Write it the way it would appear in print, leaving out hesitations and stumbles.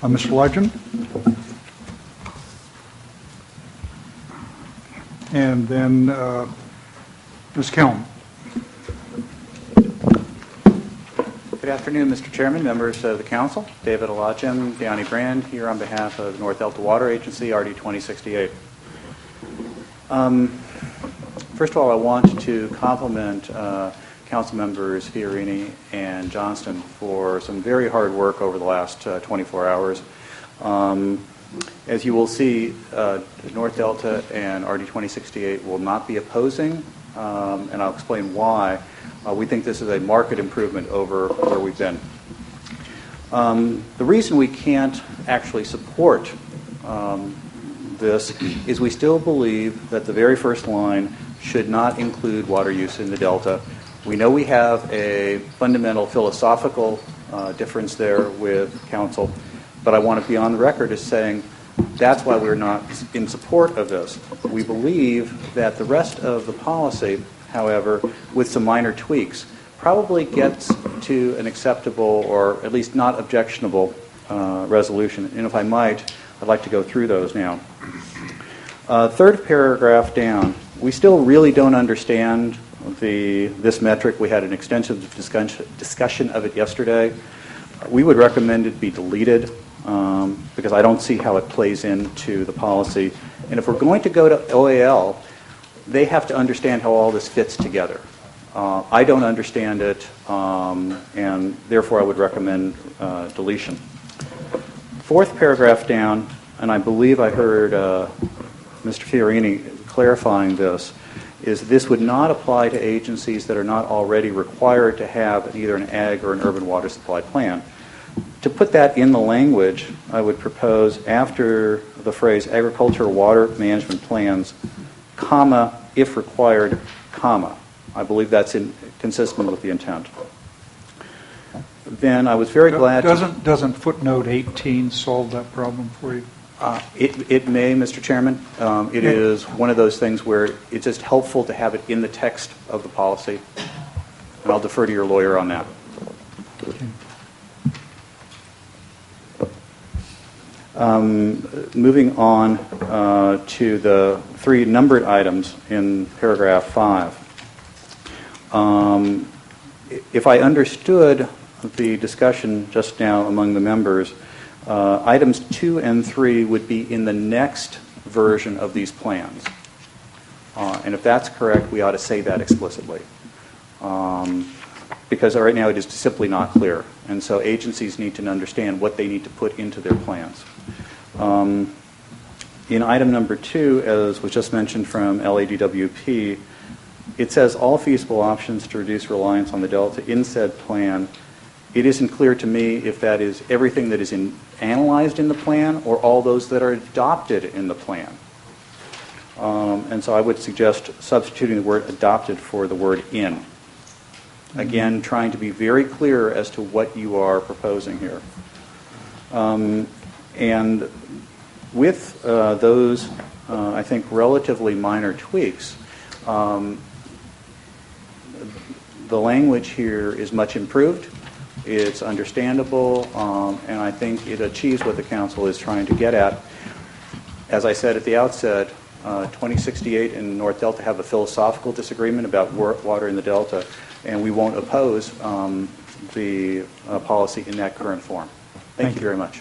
Mr. Legend. And then Ms. Kelm. Good afternoon, Mr. Chairman, members of the Council. David Alachim, Downey Brand, here on behalf of North Delta Water Agency, RD 2068. First of all, I want to compliment Council members Fiorini and Johnston for some very hard work over the last 24 hours. As you will see, North Delta and RD 2068 will not be opposing, and I'll explain why. We think this is a marked improvement over where we've been. The reason we can't actually support this is we still believe that the very first line should not include water use in the Delta. We know we have a fundamental philosophical difference there with Council, but I want to be on the record as saying that's why we're not in support of this. We believe that the rest of the policy, however, with some minor tweaks, probably gets to an acceptable or at least not objectionable resolution. And if I might, I'd like to go through those now. Third paragraph down, we still really don't understand this metric. We had an extensive discussion of it yesterday. We would recommend it be deleted because I don't see how it plays into the policy. And if we're going to go to OAL, they have to understand how all this fits together. I don't understand it, and therefore I would recommend deletion. Fourth paragraph down, and I believe I heard Mr. Fiorini clarifying this would not apply to agencies that are not already required to have either an ag or an urban water supply plan. To put that in the language, I would propose after the phrase agricultural water management plans, comma, if required, comma. I believe that's consistent with the intent. Then I was very glad Doesn't footnote 18 solve that problem for you? It may, Mr. Chairman. It is one of those things where it's just helpful to have it in the text of the policy. And I'll defer to your lawyer on that. Okay. Moving on to the three numbered items in paragraph 5. If I understood the discussion just now among the members, items 2 and 3 would be in the next version of these plans. And if that's correct, we ought to say that explicitly. Because right now it is simply not clear. And so agencies need to understand what they need to put into their plans. In item number 2, as was just mentioned from LADWP, it says all feasible options to reduce reliance on the Delta in said plan. It isn't clear to me if that is everything that is analyzed in the plan or all those that are adopted in the plan. And so I would suggest substituting the word adopted for the word in. Again, trying to be very clear as to what you are proposing here. And with those, I think, relatively minor tweaks, the language here is much improved. It's understandable, and I think it achieves what the Council is trying to get at. As I said at the outset, 2068 and North Delta have a philosophical disagreement about water in the Delta, and we won't oppose the policy in that current form. Thank you very much.